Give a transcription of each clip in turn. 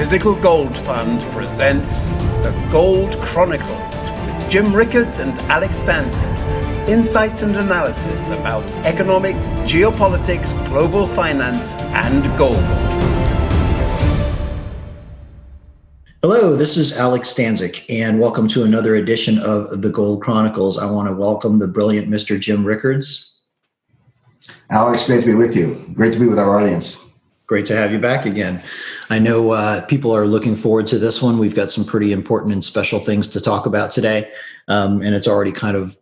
Physical Gold Fund presents the Gold Chronicles with Jim Rickards and Alex Stanzik. Insights and analysis about economics, geopolitics, global finance, and gold. Hello, this is Alex Stanzik, and welcome to another edition of the Gold Chronicles. I want to welcome the brilliant Mr. Jim Rickards. Alex, great to be with you. Great to be with our audience. Great to have you back again. I know people are looking forward to this one. We've got some pretty important and special things to talk about today, and it's already kind of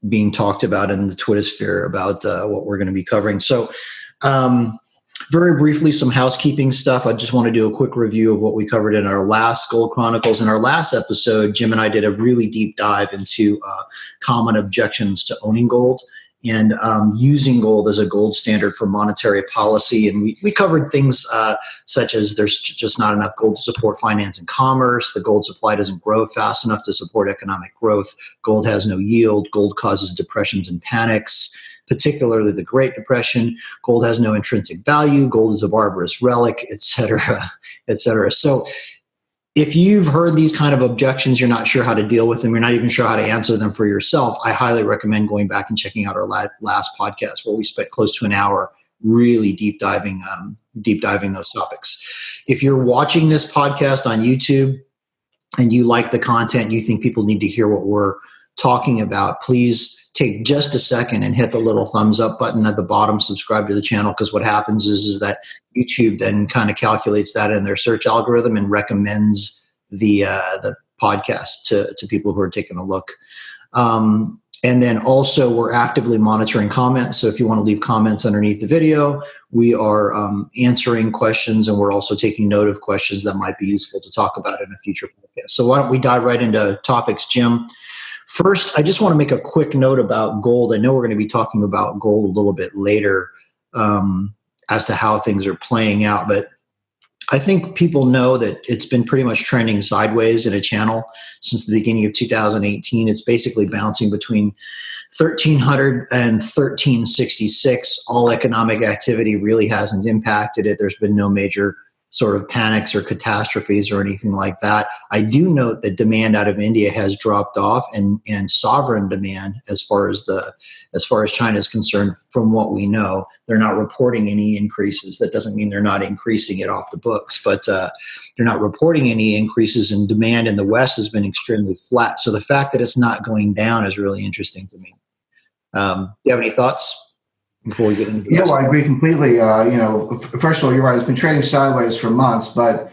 being talked about in the Twitter sphere about what we're going to be covering. So very briefly, some housekeeping stuff. I just want to do a quick review of what we covered in our last Gold Chronicles. In our last episode, Jim and I did a really deep dive into common objections to owning gold and using gold as a gold standard for monetary policy. And we covered things such as there's just not enough gold to support finance and commerce. The gold supply doesn't grow fast enough to support economic growth. Gold has no yield. Gold causes depressions and panics, particularly the Great Depression. Gold has no intrinsic value. Gold is a barbarous relic, et cetera, et cetera. So if you've heard these kind of objections, you're not sure how to deal with them, you're not even sure how to answer them for yourself, I highly recommend going back and checking out our last podcast where we spent close to an hour really deep diving those topics. If you're watching this podcast on YouTube and you like the content, you think people need to hear what we're talking about, please take just a second and hit the little thumbs up button at the bottom, subscribe to the channel, because what happens is that YouTube then kind of calculates that in their search algorithm and recommends the podcast to people who are taking a look. And then also we're actively monitoring comments. So if you want to leave comments underneath the video, we are answering questions, and we're also taking note of questions that might be useful to talk about in a future podcast. So why don't we dive right into topics, Jim? First, I just want to make a quick note about gold. I know we're going to be talking about gold a little bit later as to how things are playing out, but I think people know that it's been pretty much trending sideways in a channel since the beginning of 2018. It's basically bouncing between 1,300 and 1,366. All economic activity really hasn't impacted it. There's been no major sort of panics or catastrophes or anything like that. I do note that demand out of India has dropped off, and sovereign demand, as far as China is concerned, from what we know, they're not reporting any increases. That doesn't mean they're not increasing it off the books, but they're not reporting any increases, and demand in the West has been extremely flat. So the fact that it's not going down is really interesting to me. Do you have any thoughts before we get into this? Yeah, well, I agree completely. First of all, you're right. It's been trading sideways for months, but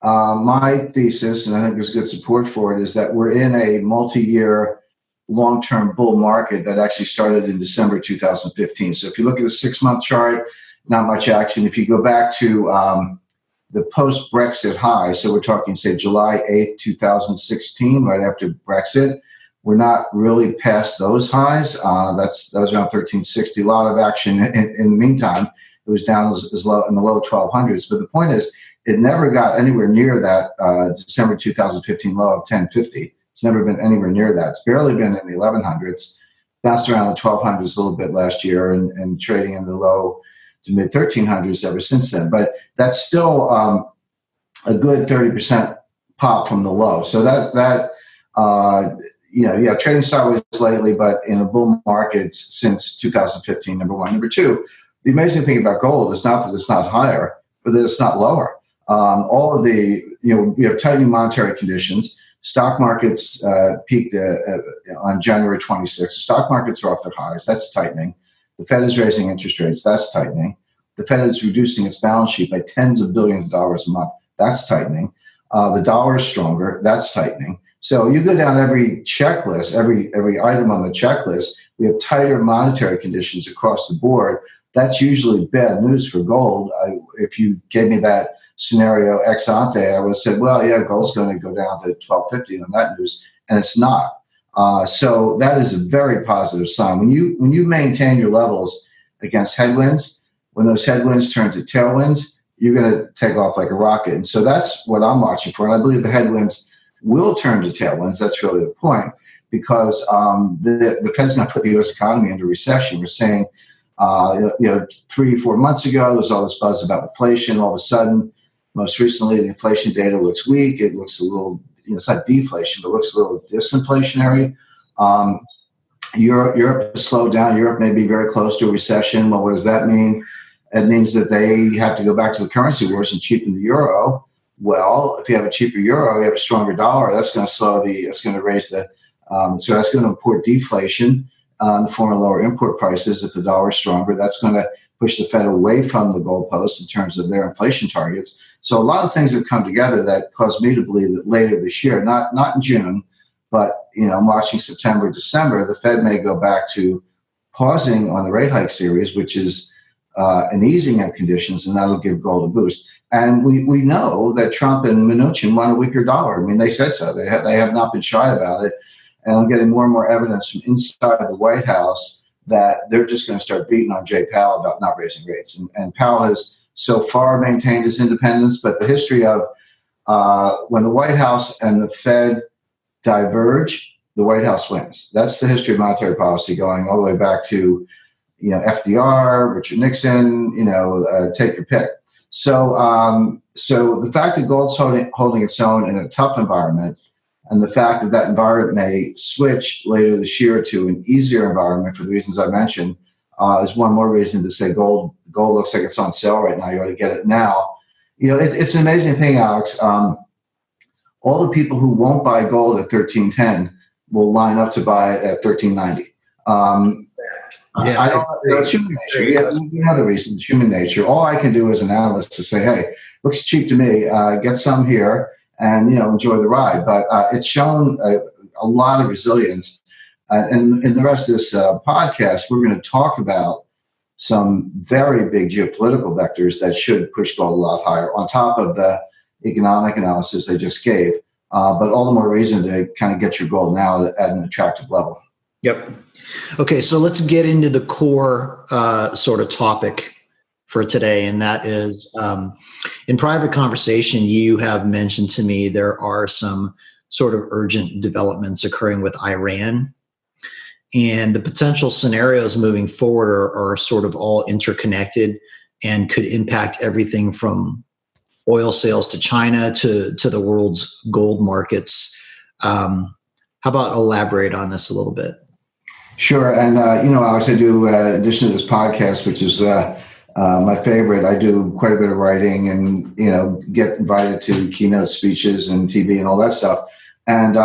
my thesis, and I think there's good support for it, is that we're in a multi-year, long-term bull market that actually started in December 2015. So if you look at the 6-month chart, not much action. If you go back to the post-Brexit high, so we're talking, say, July 8th, 2016, right after Brexit, we're not really past those highs. That was around 1360. A lot of action in the meantime. It was down as low in the low 1200s. But the point is, it never got anywhere near that December 2015 low of 1050. It's never been anywhere near that. It's barely been in the 1100s. Bounced around the 1200s a little bit last year, and trading in the low to mid 1300s ever since then. But that's still a good 30% pop from the low. So trading sideways lately, but in a bull market since 2015, number one. Number two, the amazing thing about gold is not that it's not higher, but that it's not lower. All of we have tightening monetary conditions. Stock markets peaked on January 26th. Stock markets are off their highs. That's tightening. The Fed is raising interest rates. That's tightening. The Fed is reducing its balance sheet by tens of billions of dollars a month. That's tightening. The dollar is stronger. That's tightening. So you go down every checklist, every item on the checklist, we have tighter monetary conditions across the board. That's usually bad news for gold. If you gave me that scenario ex ante, I would have said, well, yeah, gold's going to go down to 1250 on that news, and it's not. So that is a very positive sign. When you maintain your levels against headwinds, when those headwinds turn to tailwinds, you're going to take off like a rocket. And so that's what I'm watching for. And I believe the headwinds will turn to tailwinds. That's really the point, because the Fed's going to put the U.S. economy into recession. We're saying, 3-4 months ago, there was all this buzz about inflation. All of a sudden, Most recently, the inflation data looks weak. It looks a little, it's not deflation, but it looks a little disinflationary. Europe has slowed down. Europe may be very close to a recession. Well, what does that mean? It means that they have to go back to the currency wars and cheapen the euro. Well, if you have a cheaper euro, you have a stronger dollar. That's going to it's going to raise so that's going to import deflation in the form of lower import prices. If the dollar is stronger, that's going to push the Fed away from the goalposts in terms of their inflation targets. So a lot of things have come together that caused me to believe that later this year, not in June, but I'm watching September, December, the Fed may go back to pausing on the rate hike series, which is an easing of conditions, and that'll give gold a boost. And we know that Trump and Mnuchin want a weaker dollar. I mean, they said so. They have not been shy about it. And I'm getting more and more evidence from inside the White House that they're just going to start beating on Jay Powell about not raising rates. And Powell has so far maintained his independence, but the history of when the White House and the Fed diverge, the White House wins. That's the history of monetary policy going all the way back to, FDR, Richard Nixon, take your pick. So the fact that gold's holding its own in a tough environment, and the fact that environment may switch later this year to an easier environment for the reasons I mentioned, is one more reason to say gold looks like it's on sale right now. You ought to get it now. It's an amazing thing, Alex. All the people who won't buy gold at 1310 will line up to buy it at 1390. I don't know. It's human nature. Yeah, you know the reason. It's human nature. All I can do as an analyst is say, hey, looks cheap to me. Get some here and, enjoy the ride. But it's shown a lot of resilience. And in the rest of this podcast, we're going to talk about some very big geopolitical vectors that should push gold a lot higher on top of the economic analysis I just gave, but all the more reason to kind of get your gold now at an attractive level. Yep. Okay, so let's get into the core sort of topic for today, and that is in private conversation, you have mentioned to me there are some sort of urgent developments occurring with Iran, and the potential scenarios moving forward are sort of all interconnected and could impact everything from oil sales to China to the world's gold markets. How about elaborate on this a little bit? Sure. And, Alex, I do, in addition to this podcast, which is my favorite, I do quite a bit of writing and, get invited to keynote speeches and TV and all that stuff. And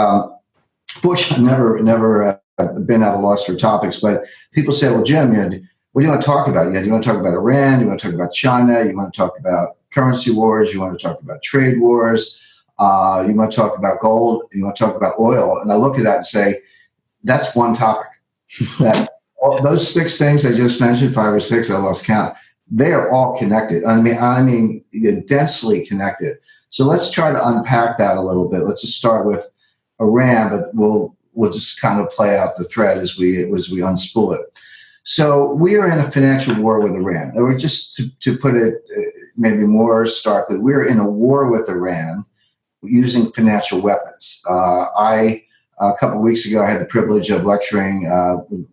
fortunately, I've never been at a loss for topics, but people say, well, Jim, what do you want to talk about? Do you want to talk about Iran? You want to talk about China? You want to talk about currency wars? You want to talk about trade wars? You want to talk about gold? You want to talk about oil? And I look at that and say, that's one topic. Those 6 things I just mentioned, 5 or 6, I lost count. They are all connected. I mean, densely connected. So let's try to unpack that a little bit. Let's just start with Iran, but we'll just kind of play out the thread as we unspool it. So we are in a financial war with Iran. Or just to put it maybe more starkly, we're in a war with Iran using financial weapons. A couple of weeks ago, I had the privilege of lecturing,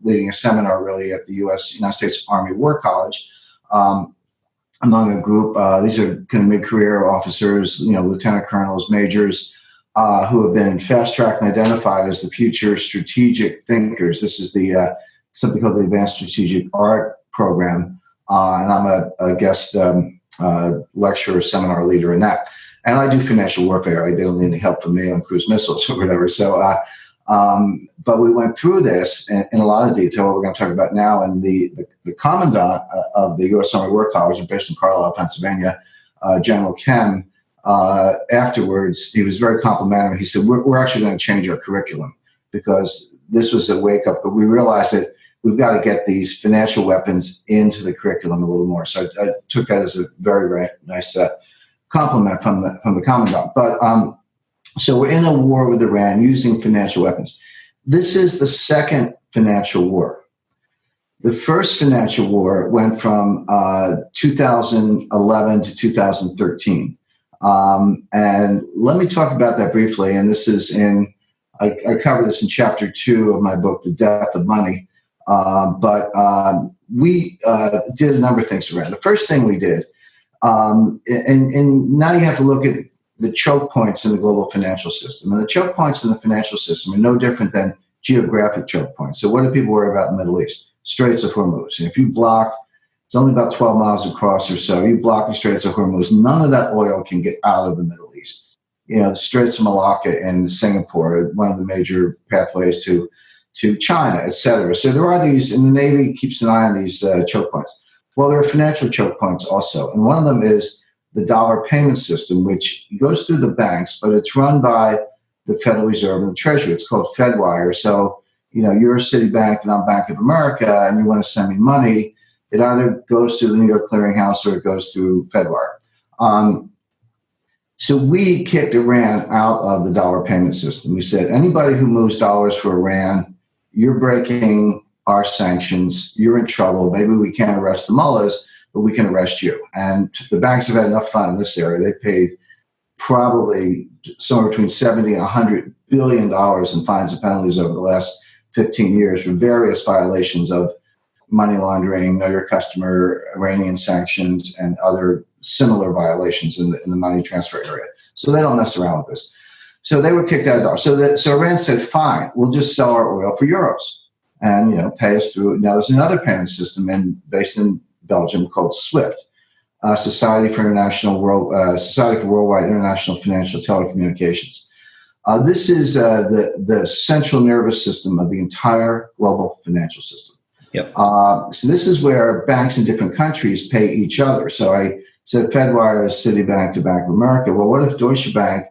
leading a seminar really at the United States Army War College among a group. These are kind of mid-career officers, lieutenant colonels, majors, who have been fast-tracked and identified as the future strategic thinkers. This is the something called the Advanced Strategic Art Program, and I'm a guest lecturer, seminar leader in that. And I do financial warfare. They don't need any help from me on cruise missiles or whatever. So, but we went through this in a lot of detail. What we're going to talk about now, and the commandant of the U.S. Army War College, based in Carlisle, Pennsylvania, General Kem. Afterwards, he was very complimentary. He said, "We're actually going to change our curriculum because this was a wake up. But we realized that we've got to get these financial weapons into the curriculum a little more." So I took that as a very, very nice compliment from the commandant. But so we're in a war with Iran using financial weapons. This is the second financial war. The first financial war went from 2011 to 2013. And let me talk about that briefly. And this is I cover this in chapter 2 of my book, The Death of Money. But we did a number of things around. The first thing we did, And now you have to look at the choke points in the global financial system. And the choke points in the financial system are no different than geographic choke points. So what do people worry about in the Middle East? Straits of Hormuz. And if you block, it's only about 12 miles across or so, you block the Straits of Hormuz, none of that oil can get out of the Middle East. The Straits of Malacca and Singapore are one of the major pathways to China, et cetera. So there are these, and the Navy keeps an eye on these choke points. Well, there are financial choke points also. And one of them is the dollar payment system, which goes through the banks, but it's run by the Federal Reserve and the Treasury. It's called FedWire. So, you're a Citibank and I'm Bank of America, and you want to send me money, it either goes through the New York Clearinghouse or it goes through FedWire. So we kicked Iran out of the dollar payment system. We said, anybody who moves dollars for Iran, you're breaking our sanctions, you're in trouble. Maybe we can't arrest the mullahs, but we can arrest you. And the banks have had enough fun in this area. They paid probably somewhere between 70 and $100 billion in fines and penalties over the last 15 years for various violations of money laundering, know your customer, Iranian sanctions, and other similar violations in the money transfer area. So they don't mess around with this. So they were kicked out of dollars. So Iran said, fine, we'll just sell our oil for euros and, pay us through. Now there's another payment system based in Belgium called SWIFT, Society for Worldwide International Financial Telecommunications. This is the central nervous system of the entire global financial system. Yep. So this is where banks in different countries pay each other. So I said FedWire is Citibank to Bank of America. Well, what if Deutsche Bank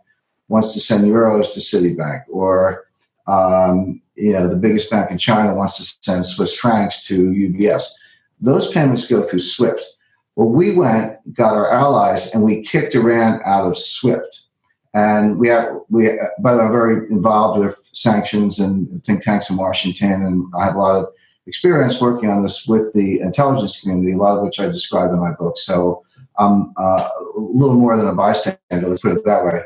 wants to send euros to Citibank, or the biggest bank in China wants to send Swiss francs to UBS? Those payments go through SWIFT. Well, we got our allies, and we kicked Iran out of SWIFT. And by the way, I'm very involved with sanctions and think tanks in Washington, and I have a lot of experience working on this with the intelligence community, a lot of which I describe in my book. So I'm a little more than a bystander, let's put it that way.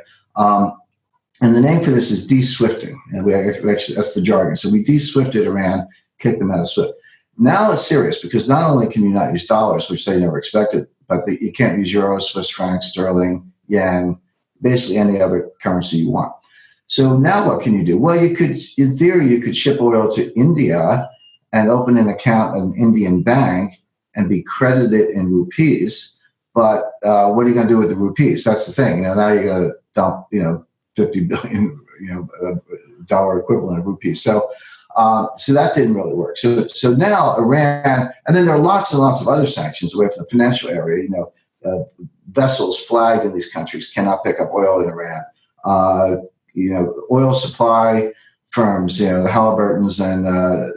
And the name for this is de-swifting. And that's the jargon. So we de-swifted Iran, kicked them out of SWIFT. Now it's serious, because not only can you not use dollars, which they never expected, but you can't use euros, Swiss francs, sterling, yen, basically any other currency you want. So now what can you do? Well, in theory, you could ship oil to India and open an account at an Indian bank and be credited in rupees. But what are you going to do with the rupees? That's the thing. Now you're going to dump, $50 billion, dollar equivalent of rupees. So that didn't really work. So now Iran, and then there are lots and lots of other sanctions away from the financial area. Vessels flagged in these countries cannot pick up oil in Iran. Oil supply firms, the Halliburtons and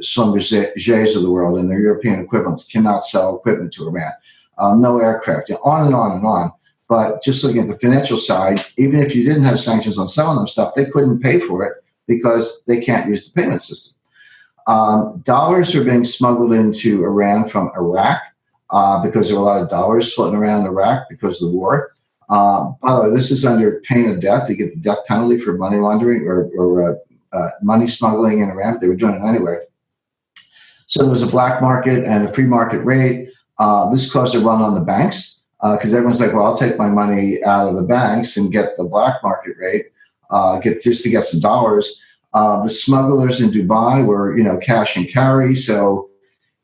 Schlumbergers of the world and their European equivalents cannot sell equipment to Iran. No aircraft, on and on and on. But just looking at the financial side, even if you didn't have sanctions on selling them stuff, they couldn't pay for it because they can't use the payment system. Dollars are being smuggled into Iran from Iraq because there are a lot of dollars floating around Iraq because of the war. By the way, this is under pain of death. They get the death penalty for money laundering or money smuggling in Iran. They were doing it anyway. So there was a black market and a free market rate. This caused a run on the banks because everyone's like, well, I'll take my money out of the banks and get the black market rate, to get some dollars. The smugglers in Dubai were, cash and carry. So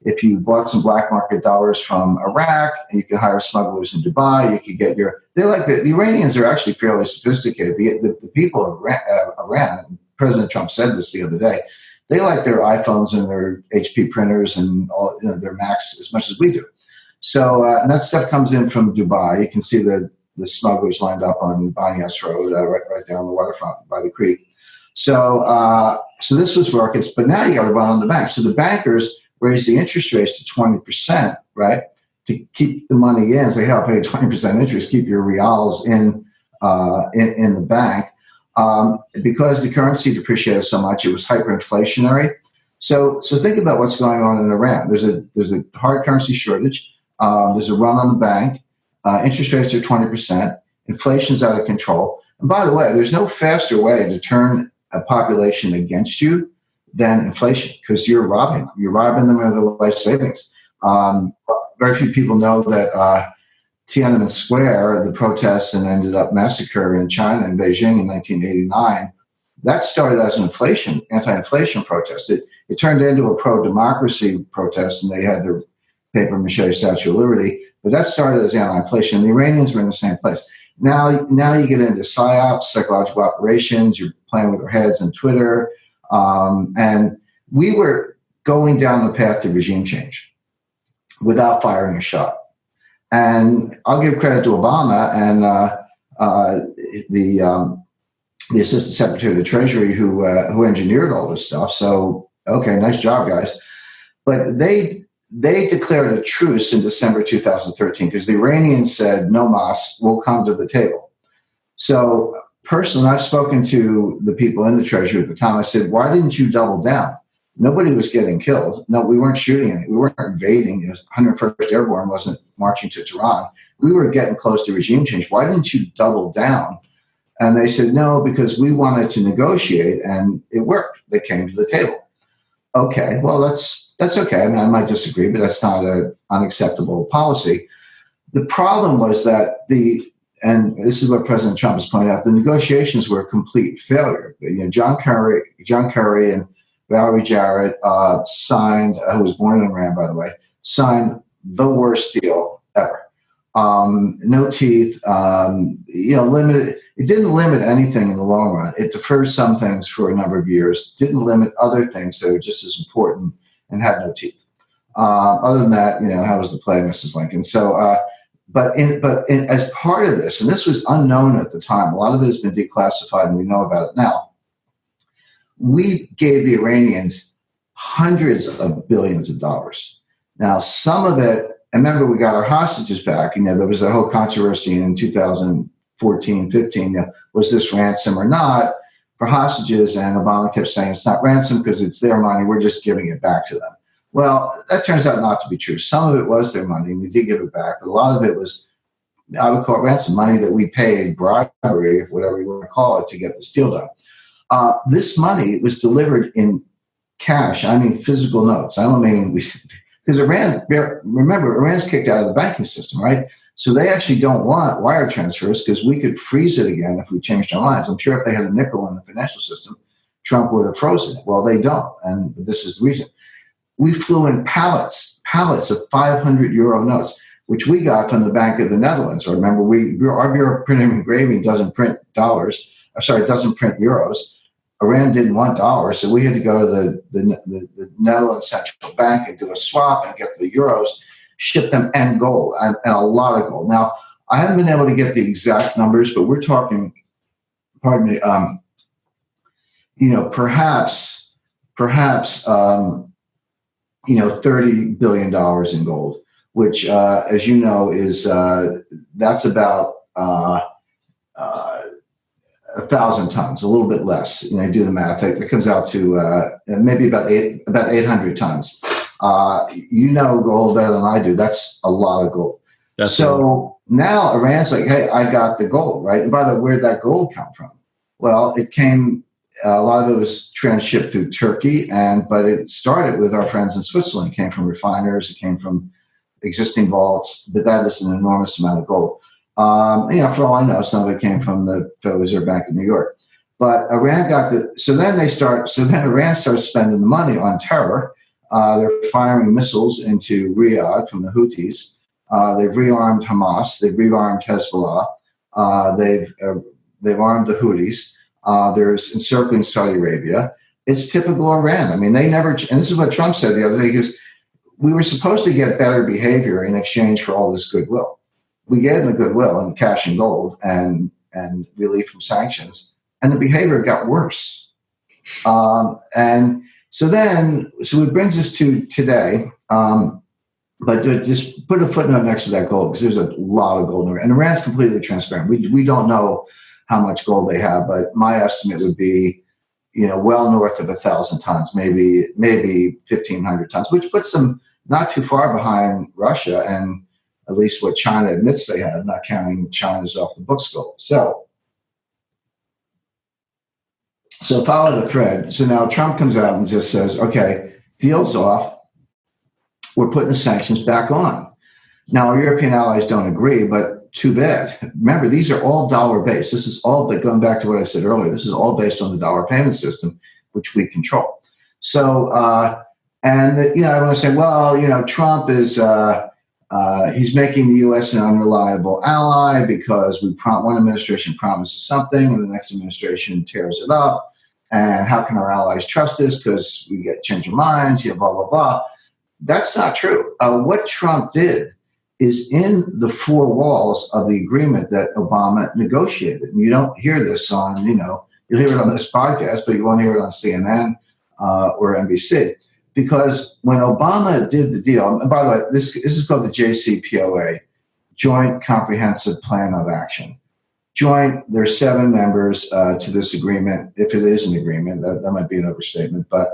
if you bought some black market dollars from Iraq, and you could hire smugglers in Dubai, you could get the Iranians are actually fairly sophisticated. The people of Iran, President Trump said this the other day, they like their iPhones and their HP printers and all their Macs as much as we do. So and that stuff comes in from Dubai. You can see the smugglers lined up on Banias Road, right there on the waterfront by the creek. So this was working, but now you got to run on the bank. So the bankers raise the interest rates to 20%, right, to keep the money in. Say, hey, I'll pay 20% interest, keep your reals in the bank. Because the currency depreciated so much, it was hyperinflationary. So think about what's going on in Iran. There's a hard currency shortage. There's a run on the bank. Interest rates are 20%. Inflation's out of control. And by the way, there's no faster way to turn a population against you than inflation, because you're robbing them. You're robbing them of their life savings. Very few people know that Tiananmen Square, the protests, and ended up massacre in China and Beijing in 1989. That started as an anti-inflation protest. It turned into a pro-democracy protest, and they had their paper mache Statue of Liberty. But that started as anti-inflation. The Iranians were in the same place. Now you get into psyops, psychological operations. You're playing with their heads on Twitter, and we were going down the path to regime change without firing a shot. And I'll give credit to Obama and the Assistant Secretary of the Treasury who engineered all this stuff. So, okay, nice job, guys. But they declared a truce in December 2013 because the Iranians said, no mas, we'll come to the table. So personally, I've spoken to the people in the Treasury at the time. I said, why didn't you double down? Nobody was getting killed. No, we weren't shooting any. We weren't invading. It was 101st Airborne wasn't marching to Tehran. We were getting close to regime change. Why didn't you double down? And they said, no, because we wanted to negotiate, and it worked. They came to the table. Okay, well, that's okay. I mean, I might disagree, but that's not an unacceptable policy. The problem was that and this is what President Trump has pointed out, the negotiations were a complete failure. John Kerry and Valerie Jarrett signed, who was born in Iran, by the way, signed the worst deal ever. No teeth, limited. It didn't limit anything in the long run. It deferred some things for a number of years, didn't limit other things that were just as important and had no teeth. Other than that, how was the play, Mrs. Lincoln? So, but as part of this, and this was unknown at the time, a lot of it has been declassified and we know about it now. We gave the Iranians hundreds of billions of dollars. Now, some of it, and remember, we got our hostages back. There was a whole controversy in 2014, 15. Was this ransom or not for hostages? And Obama kept saying it's not ransom because it's their money. We're just giving it back to them. Well, that turns out not to be true. Some of it was their money, and we did give it back. But a lot of it was, I would call it ransom money that we paid, bribery, whatever you want to call it, to get this deal done. This money was delivered in cash. I mean, physical notes. I don't mean because Iran's kicked out of the banking system, right? So they actually don't want wire transfers because we could freeze it again if we changed our minds. I'm sure if they had a nickel in the financial system, Trump would have frozen it. Well, they don't, and this is the reason. We flew in pallets of 500 euro notes, which we got from the Bank of the Netherlands. Remember, our Bureau of Printing and Engraving doesn't print doesn't print euros. Iran didn't want dollars, so we had to go to the Netherlands Central Bank and do a swap and get the euros, ship them, and gold, and a lot of gold. Now, I haven't been able to get the exact numbers, but we're talking, perhaps $30 billion in gold, which, as you know, is that's about 1,000 tons, a little bit less. Do the math. It comes out to maybe about 800 tons. Gold better than I do. That's a lot of gold. Now Iran's like, hey, I got the gold, right? And by the way, where'd that gold come from? Well, it came. A lot of it was transshipped through Turkey, but it started with our friends in Switzerland. It came from refiners. It came from existing vaults. But that is an enormous amount of gold. For all I know, some of it came from the Federal Reserve Bank of New York. But Iran got so then Iran starts spending the money on terror. They're firing missiles into Riyadh from the Houthis. They've rearmed Hamas. They've rearmed Hezbollah. They've armed the Houthis. There's encircling Saudi Arabia. It's typical Iran. I mean, they never, and this is what Trump said the other day, because we were supposed to get better behavior in exchange for all this goodwill. We gave them the goodwill and cash and gold and relief from sanctions, and the behavior got worse. And so it brings us to today. But just put a footnote next to that gold, because there's a lot of gold in Iran. And Iran's completely transparent. We don't know how much gold they have, but my estimate would be, well north of 1,000 tons, maybe 1,500 tons, which puts them not too far behind Russia and at least what China admits they have, not counting China's off the books gold. So follow the thread. So now Trump comes out and just says, okay, deal's off. We're putting the sanctions back on. Now, our European allies don't agree, but too bad. Remember, these are all dollar-based. This is all, but going back to what I said earlier, this is all based on the dollar payment system, which we control. So, I want to say, well, Trump is he's making the U.S. an unreliable ally because one administration promises something and the next administration tears it up. And how can our allies trust this? Because we get change of minds, blah, blah, blah. That's not true. What Trump did is in the four walls of the agreement that Obama negotiated. And you don't hear this on, you'll hear it on this podcast, but you won't hear it on CNN or NBC. Because when Obama did the deal, and by the way, this is called the JCPOA, Joint Comprehensive Plan of Action. Joint, there's 7 members to this agreement. If it is an agreement, that might be an overstatement, but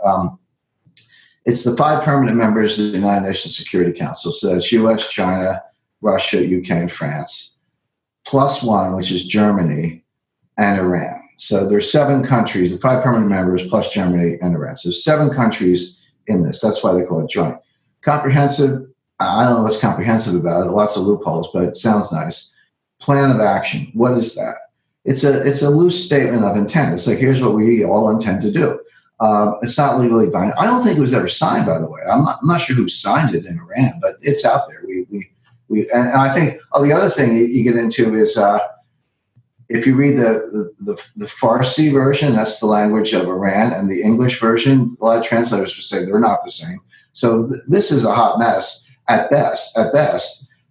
it's the 5 permanent members of the United Nations Security Council. So that's US, China, Russia, UK, and France, plus 1, which is Germany and Iran. So there's 7 countries, the 5 permanent members plus Germany and Iran. So 7 countries in this. That's why they call it joint. Comprehensive, I don't know what's comprehensive about it. Lots of loopholes, but it sounds nice. Plan of action. What is that? It's a loose statement of intent. It's like, here's what we all intend to do. It's not legally binding. I don't think it was ever signed, by the way. I'm not sure who signed it in Iran, but it's out there. And I think the other thing you get into is if you read the Farsi version, that's the language of Iran, and the English version, a lot of translators would say they're not the same. So this is a hot mess at best.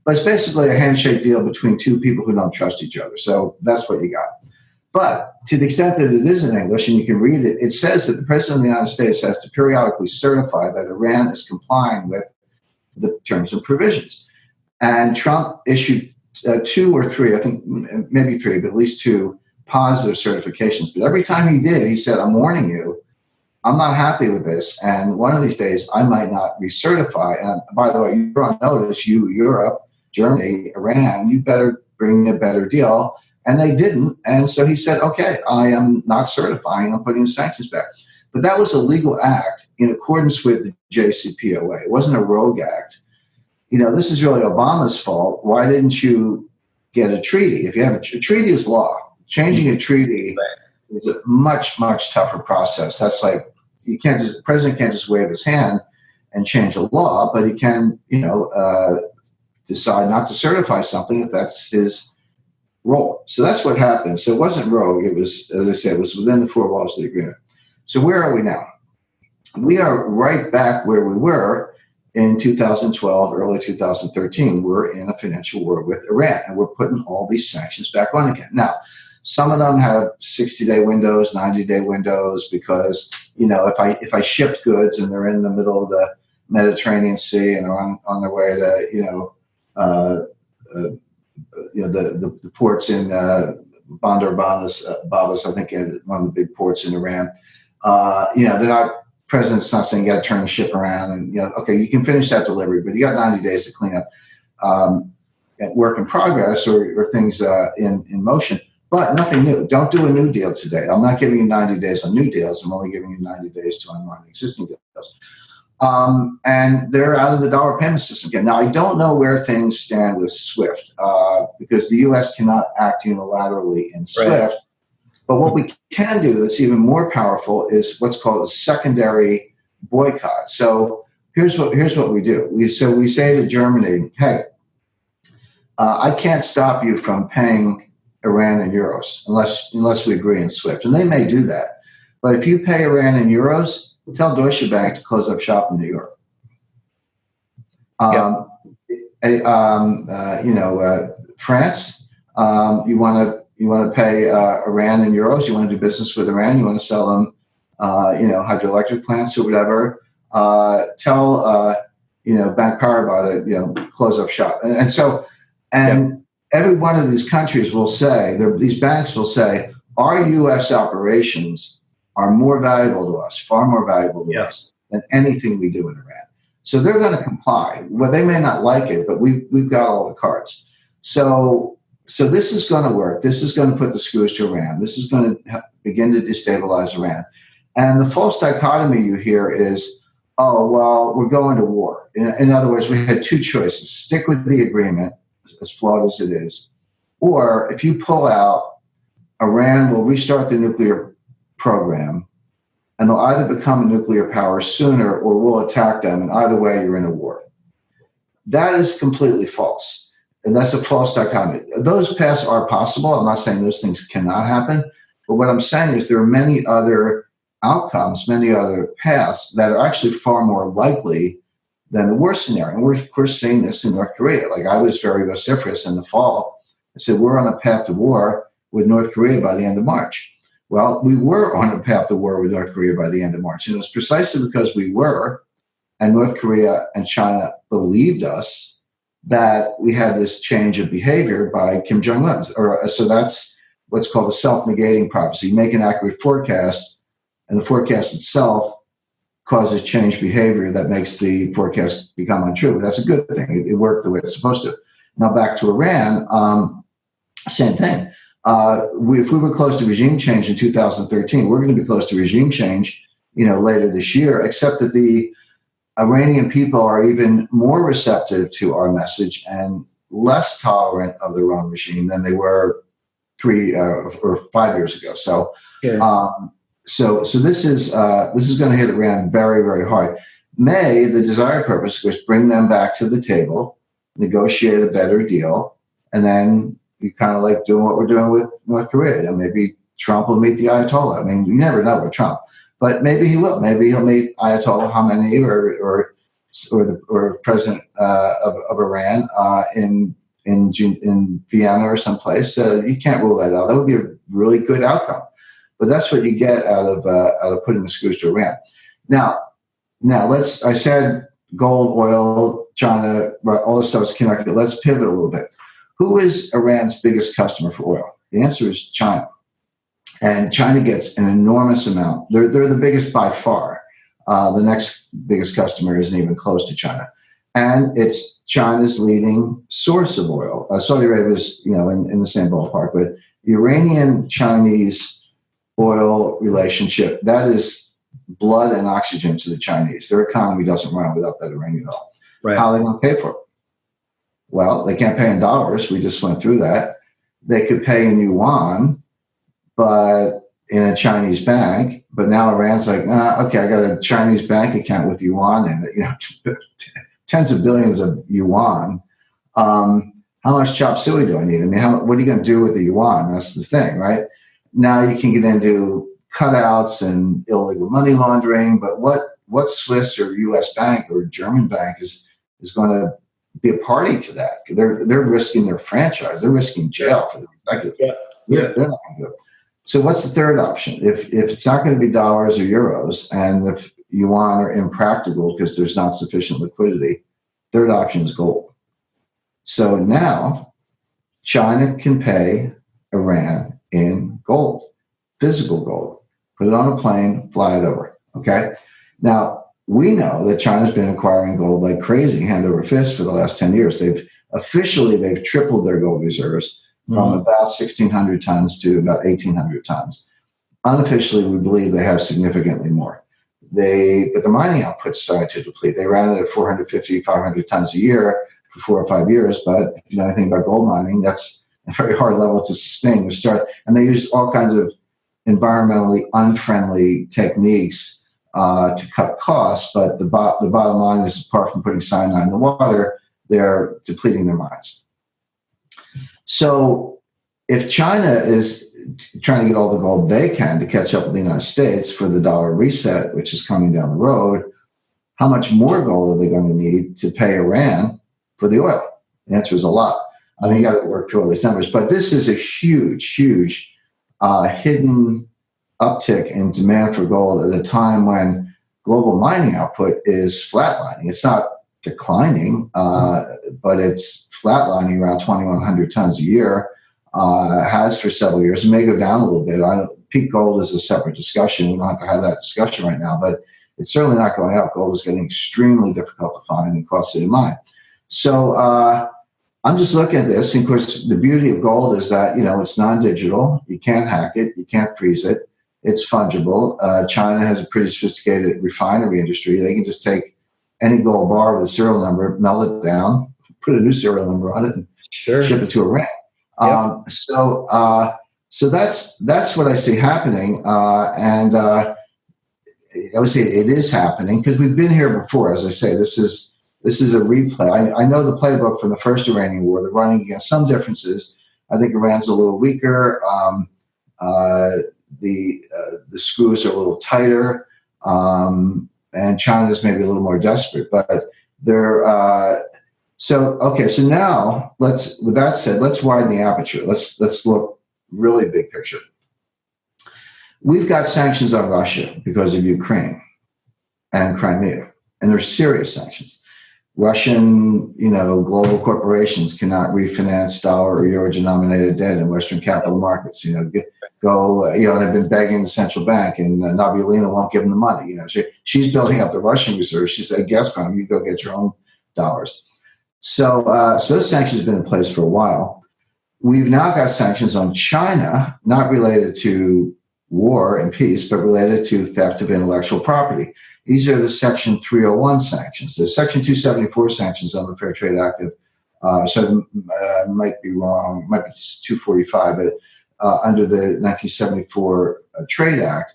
But it's basically a handshake deal between 2 people who don't trust each other. So that's what you got. But to the extent that it is in English and you can read it, it says that the President of the United States has to periodically certify that Iran is complying with the terms and provisions. And Trump issued 2 or 3, I think maybe 3, but at least 2 positive certifications. But every time he did, he said, I'm warning you, I'm not happy with this. And one of these days, I might not recertify. And by the way, you're on notice, Europe, Germany, Iran, you better bring a better deal. And they didn't. And so he said, okay, I am not certifying. I'm putting the sanctions back. But that was a legal act in accordance with the JCPOA. It wasn't a rogue act. This is really Obama's fault. Why didn't you get a treaty? If you have a treaty is law. Changing a treaty is a much, much tougher process. That's like, the president can't just wave his hand and change a law, but he can, decide not to certify something if that's his role. So that's what happened. So it wasn't rogue. It was, as I said, it was within the 4 walls of the agreement. So where are we now? We are right back where we were in 2012, early 2013. We're in a financial war with Iran, and we're putting all these sanctions back on again. Now, some of them have 60-day windows, 90-day windows, because, if I shipped goods and they're in the middle of the Mediterranean Sea and they're on their way to, the ports in Bandar Abbas, I think one of the big ports in Iran. They're not. President's not saying you got to turn the ship around and okay, you can finish that delivery, but you got 90 days to clean up work in progress or things in motion. But nothing new. Don't do a new deal today. I'm not giving you 90 days on new deals. I'm only giving you 90 days to unwind existing deals. And they're out of the dollar payment system again. Now, I don't know where things stand with SWIFT because the U.S. cannot act unilaterally in SWIFT. Right. But what we can do that's even more powerful is what's called a secondary boycott. So here's what we do. We say to Germany, hey, I can't stop you from paying Iran in euros unless we agree in SWIFT. And they may do that. But if you pay Iran in euros, tell Deutsche Bank to close up shop in New York. France, you want to pay Iran in euros. You want to do business with Iran. You want to sell them, hydroelectric plants or whatever. Tell Bank Paribas to close up shop. And every one of these countries will say, these banks will say, our U.S. operations are more valuable to us, far more valuable to us than anything we do in Iran. So they're going to comply. Well, they may not like it, but we've got all the cards. So this is going to work. This is going to put the screws to Iran. This is going to begin to destabilize Iran. And the false dichotomy you hear is, oh, well, we're going to war. In other words, we had two choices: stick with the agreement, as flawed as it is, or if you pull out, Iran will restart the nuclear program, and they'll either become a nuclear power sooner or we'll attack them. And either way, you're in a war. That is completely false. And that's a false dichotomy. Those paths are possible. I'm not saying those things cannot happen. But what I'm saying is there are many other outcomes, many other paths that are actually far more likely than the worst scenario. And we're, of course, seeing this in North Korea. Like, I was very vociferous in the fall. I said, we're on a path to war with North Korea by the end of March. Well, we were on a path to war with North Korea by the end of March. And it was precisely because we were, and North Korea and China believed us, that we had this change of behavior by Kim Jong-un. So that's what's called a self-negating prophecy. You make an accurate forecast, and the forecast itself causes change behavior that makes the forecast become untrue. That's a good thing. It worked the way it's supposed to. Now back to Iran, same thing. If we were close to regime change in 2013, we're going to be close to regime change, later this year, except that the Iranian people are even more receptive to our message and less tolerant of their own regime than they were 3 or 5 years ago. So, so this is going to hit Iran very, very hard. The desired purpose was bring them back to the table, negotiate a better deal, and then you kind of like doing what we're doing with North Korea. And maybe Trump will meet the Ayatollah. I mean, you never know with Trump. But maybe he will. Maybe he'll meet Ayatollah Khamenei or president of Iran in Vienna or someplace. You can't rule that out. That would be a really good outcome. But that's what you get out of putting the screws to Iran. Now, I said gold, oil, China, all this stuff is connected. Let's pivot a little bit. Who is Iran's biggest customer for oil? The answer is China. And China gets an enormous amount. They're the biggest by far. The next biggest customer isn't even close to China. And it's China's leading source of oil. Saudi Arabia is, in the same ballpark. But the Iranian-Chinese oil relationship, that is blood and oxygen to the Chinese. Their economy doesn't run without that Iranian oil. Right. How are they going to pay for it? Well, they can't pay in dollars. We just went through that. They could pay in yuan, but in a Chinese bank. But now Iran's like, okay, I got a Chinese bank account with yuan in it, tens of billions of yuan. How much chop suey do I need? I mean, what are you going to do with the yuan? That's the thing, right? Now you can get into cutouts and illegal money laundering, but what Swiss or U.S. bank or German bank is going to be a party to that? They're risking their franchise. They're risking jail for the executive. Yeah. They're not going to do it. So what's the third option? If it's not going to be dollars or euros, and if yuan are impractical because there's not sufficient liquidity, third option is gold. So now China can pay Iran in gold, physical gold. Put it on a plane, fly it over. Okay. Now we know that China's been acquiring gold like crazy, hand over fist, for the last 10 years. They've tripled their gold reserves from about 1,600 tons to about 1,800 tons. Unofficially, we believe they have significantly more. But the mining output started to deplete. They ran it at 450, 500 tons a year for 4 or 5 years. But if you know anything about gold mining, that's a very hard level to sustain. And they use all kinds of environmentally unfriendly techniques to cut costs. But the bottom line is, apart from putting cyanide in the water, they're depleting their mines. So if China is trying to get all the gold they can to catch up with the United States for the dollar reset, which is coming down the road, how much more gold are they going to need to pay Iran for the oil? The answer is a lot. I mean, you got to work through all these numbers. But this is a huge, huge hidden uptick in demand for gold at a time when global mining output is flatlining. It's not declining, but it's flatlining around 2,100 tons a year, has for several years. It may go down a little bit. Peak gold is a separate discussion. We don't have to have that discussion right now, but it's certainly not going up. Gold is getting extremely difficult to find and costly to mine. So I'm just looking at this. And of course, the beauty of gold is that, it's non-digital. You can't hack it. You can't freeze it. It's fungible. China has a pretty sophisticated refinery industry. They can just take any gold bar with a serial number, melt it down, put a new serial number on it, and ship it to Iran. Yep. So that's what I see happening, and I would say it is happening because we've been here before. As I say, this is a replay. I know the playbook from the first Iranian war. They're running against some differences. I think Iran's a little weaker. The screws are a little tighter, and China's maybe a little more desperate. But they're so now with that said, let's widen the aperture. Let's look really big picture. We've got sanctions on Russia because of Ukraine and Crimea, and they're serious sanctions. Russian, global corporations cannot refinance dollar or euro denominated debt in Western capital markets. They've been begging the central bank, and Nabiulina won't give them the money. She's building up the Russian reserves. She said, Gazprom, you go get your own dollars. So those sanctions have been in place for a while. We've now got sanctions on China, not related to war and peace, but related to theft of intellectual property. These are the Section 301 sanctions. There's Section 274 sanctions on the Fair Trade Act. So I might be wrong, might be 245, but under the 1974 Trade Act,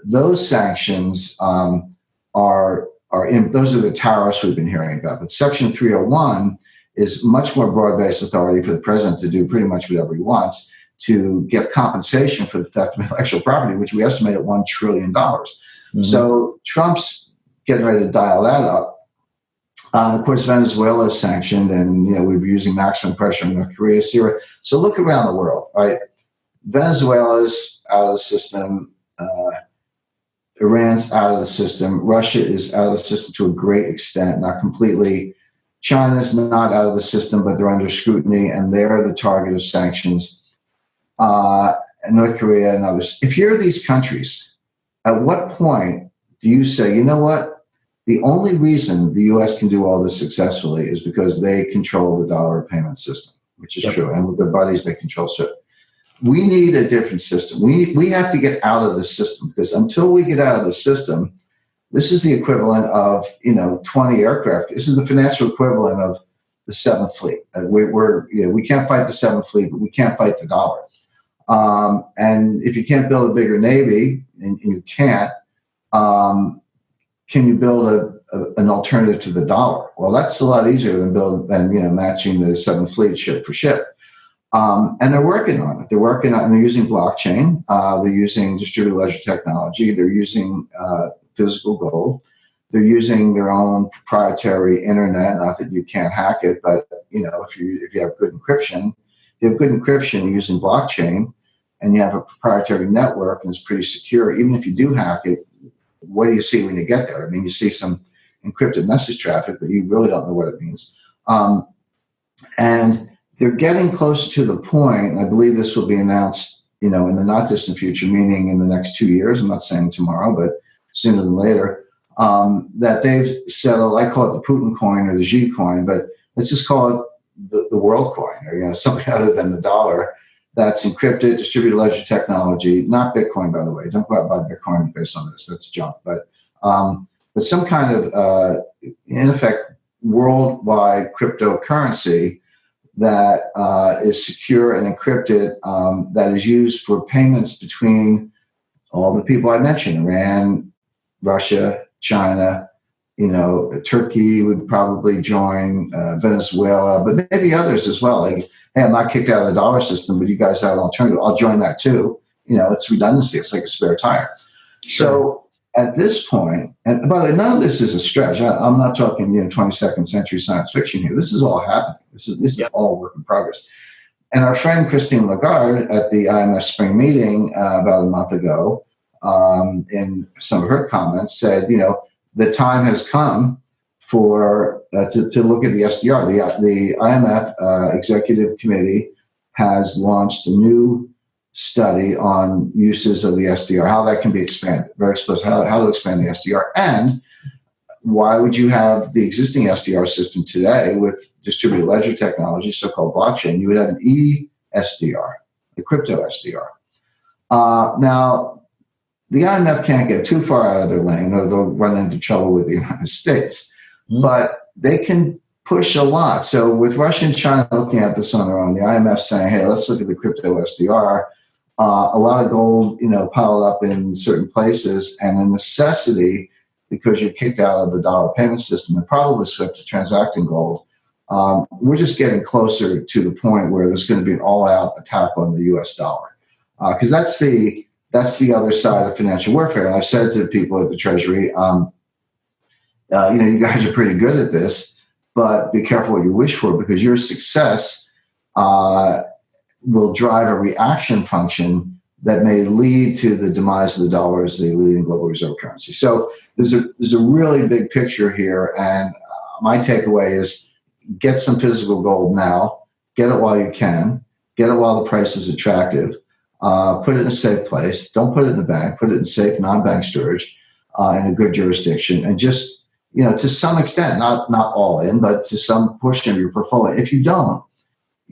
those sanctions those are the tariffs we've been hearing about. But Section 301 is much more broad-based authority for the president to do pretty much whatever he wants to get compensation for the theft of intellectual property, which we estimate at $1 trillion. Mm-hmm. So Trump's getting ready to dial that up. Of course, Venezuela is sanctioned, and we're using maximum pressure on North Korea, Syria. So look around the world, right? Venezuela's out of the system. Iran's out of the system. Russia is out of the system to a great extent, not completely. China's not out of the system, but they're under scrutiny, and they're the target of sanctions. And North Korea and others. If you're these countries, at what point do you say, you know what? The only reason the U.S. can do all this successfully is because they control the dollar payment system, which is true. And with their buddies, they control it. We need a different system. We have to get out of the system, because until we get out of the system, this is the equivalent of 20 aircraft. This is the financial equivalent of the Seventh Fleet. We can't fight the Seventh Fleet, but we can't fight the dollar. And if you can't build a bigger Navy, and you can't, can you build an alternative to the dollar? Well, that's a lot easier than matching the Seventh Fleet ship for ship. And they're working on it. And they're using blockchain. They're using distributed ledger technology. They're using physical gold. They're using their own proprietary internet. Not that you can't hack it, but if you have good encryption, you're using blockchain, and you have a proprietary network, and it's pretty secure. Even if you do hack it, what do you see when you get there? I mean, you see some encrypted message traffic, but you really don't know what it means. And they're getting close to the point, and I believe this will be announced, in the not distant future, meaning in the next 2 years. I'm not saying tomorrow, but sooner than later, that they've settled. I call it the Putin coin or the Xi coin, but let's just call it the world coin, or something other than the dollar. That's encrypted, distributed ledger technology, not Bitcoin, by the way. Don't go out and buy Bitcoin based on this. That's junk. But some kind of, in effect, worldwide cryptocurrency that is secure and encrypted, that is used for payments between all the people I mentioned: Iran, Russia, China. Turkey would probably join, Venezuela, but maybe others as well. Like, hey, I'm not kicked out of the dollar system, but you guys have an alternative. I'll join that too. It's redundancy. It's like a spare tire. Sure. So at this point, and by the way, none of this is a stretch. I'm not talking 22nd century science fiction here. This is all happening. This is all work in progress. And our friend Christine Lagarde at the IMF spring meeting about a month ago, in some of her comments, said, the time has come for to look at the SDR. The IMF Executive Committee has launched a new study on uses of the SDR, how that can be expanded, very explicit, how to expand the SDR. And why would you have the existing SDR system today with distributed ledger technology, so-called blockchain? You would have an e-SDR, the crypto SDR. Now, the IMF can't get too far out of their lane or they'll run into trouble with the United States. But they can push a lot. So with Russia and China looking at this on their own, the IMF saying, hey, let's look at the crypto SDR. A lot of gold, piled up in certain places, and a necessity because you're kicked out of the dollar payment system and probably SWIFT to transact in gold. We're just getting closer to the point where there's going to be an all-out attack on the U.S. dollar, because that's the other side of financial warfare. And I've said to people at the Treasury, you guys are pretty good at this, but be careful what you wish for, because your success will drive a reaction function that may lead to the demise of the dollar as the leading global reserve currency. So there's a really big picture here, and my takeaway is get some physical gold now, get it while you can, get it while the price is attractive, put it in a safe place, don't put it in a bank, put it in safe non-bank storage in a good jurisdiction, and just, to some extent, not all in, but to some portion of your portfolio. If you don't,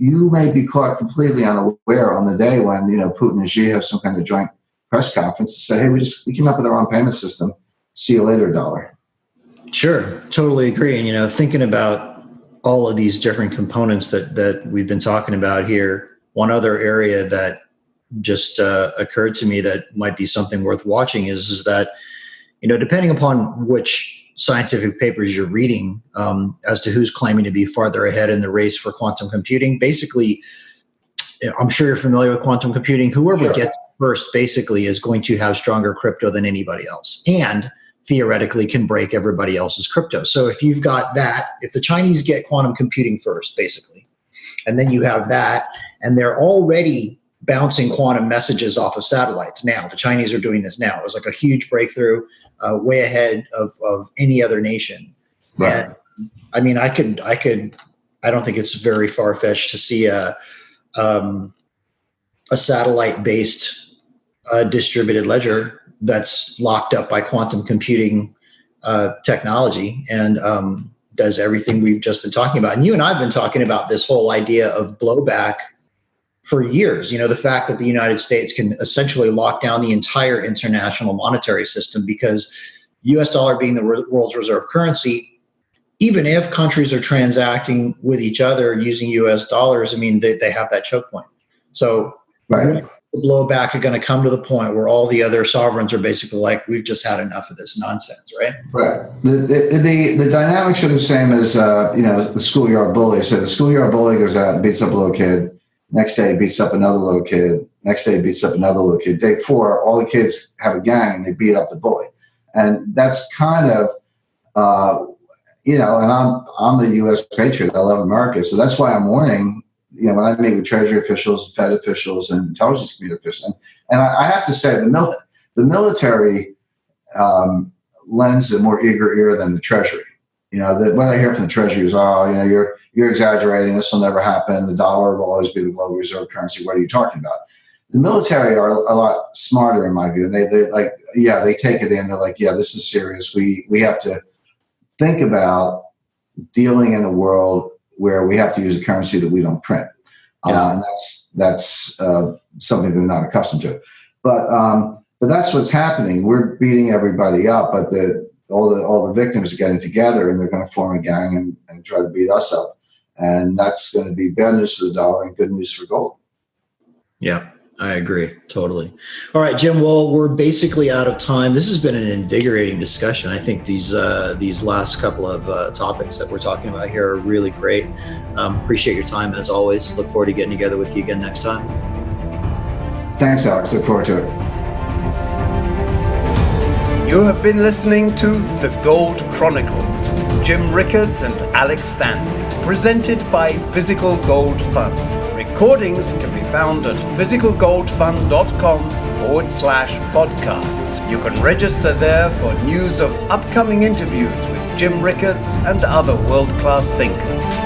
you may be caught completely unaware on the day when, Putin and Xi have some kind of joint press conference to say, hey, we came up with our own payment system. See you later, dollar. Sure. Totally agree. And, thinking about all of these different components that we've been talking about here, one other area that just occurred to me that might be something worth watching is that, depending upon which scientific papers you're reading as to who's claiming to be farther ahead in the race for quantum computing. Basically, I'm sure you're familiar with quantum computing. Whoever gets first basically is going to have stronger crypto than anybody else, and theoretically can break everybody else's crypto. So if you've got that, if the Chinese get quantum computing first, basically, and then you have that, and they're already bouncing quantum messages off of satellites now. The Chinese are doing this now. It was like a huge breakthrough, way ahead of any other nation. Right. And I mean, I don't think it's very far-fetched to see a satellite-based distributed ledger that's locked up by quantum computing technology and does everything we've just been talking about. And you and I have been talking about this whole idea of blowback for years. The fact that the United States can essentially lock down the entire international monetary system, because US dollar being the world's reserve currency, even if countries are transacting with each other using US dollars, they have that choke point. So right. The blowback are going to come to the point where all the other sovereigns are basically like, we've just had enough of this nonsense, right? Right. The dynamics are the same as, the schoolyard bully. So the schoolyard bully goes out and beats up a little kid. Next day, beats up another little kid. Next day, beats up another little kid. Day 4, all the kids have a gang and they beat up the bully. And that's kind of, and I'm the U.S. patriot. I love America. So that's why I'm warning, when I meet with Treasury officials, Fed officials, and intelligence community officials. And I have to say, the military lends a more eager ear than the Treasury. What I hear from the Treasury is, you're exaggerating. This will never happen. The dollar will always be the global reserve currency. What are you talking about? The military are a lot smarter, in my view. And they take it in. They're like, yeah, this is serious. We have to think about dealing in a world where we have to use a currency that we don't print. And that's something they're not accustomed to. But that's what's happening. We're beating everybody up, but all the victims are getting together and they're going to form a gang and try to beat us up. And that's going to be bad news for the dollar and good news for gold. Yeah, I agree. Totally. All right, Jim, well, we're basically out of time. This has been an invigorating discussion. I think these last couple of topics that we're talking about here are really great. Appreciate your time as always. Look forward to getting together with you again next time. Thanks, Alex. Look forward to it. You have been listening to The Gold Chronicles with Jim Rickards and Alex Stanzik, presented by Physical Gold Fund. Recordings can be found at physicalgoldfund.com/podcasts. You can register there for news of upcoming interviews with Jim Rickards and other world-class thinkers.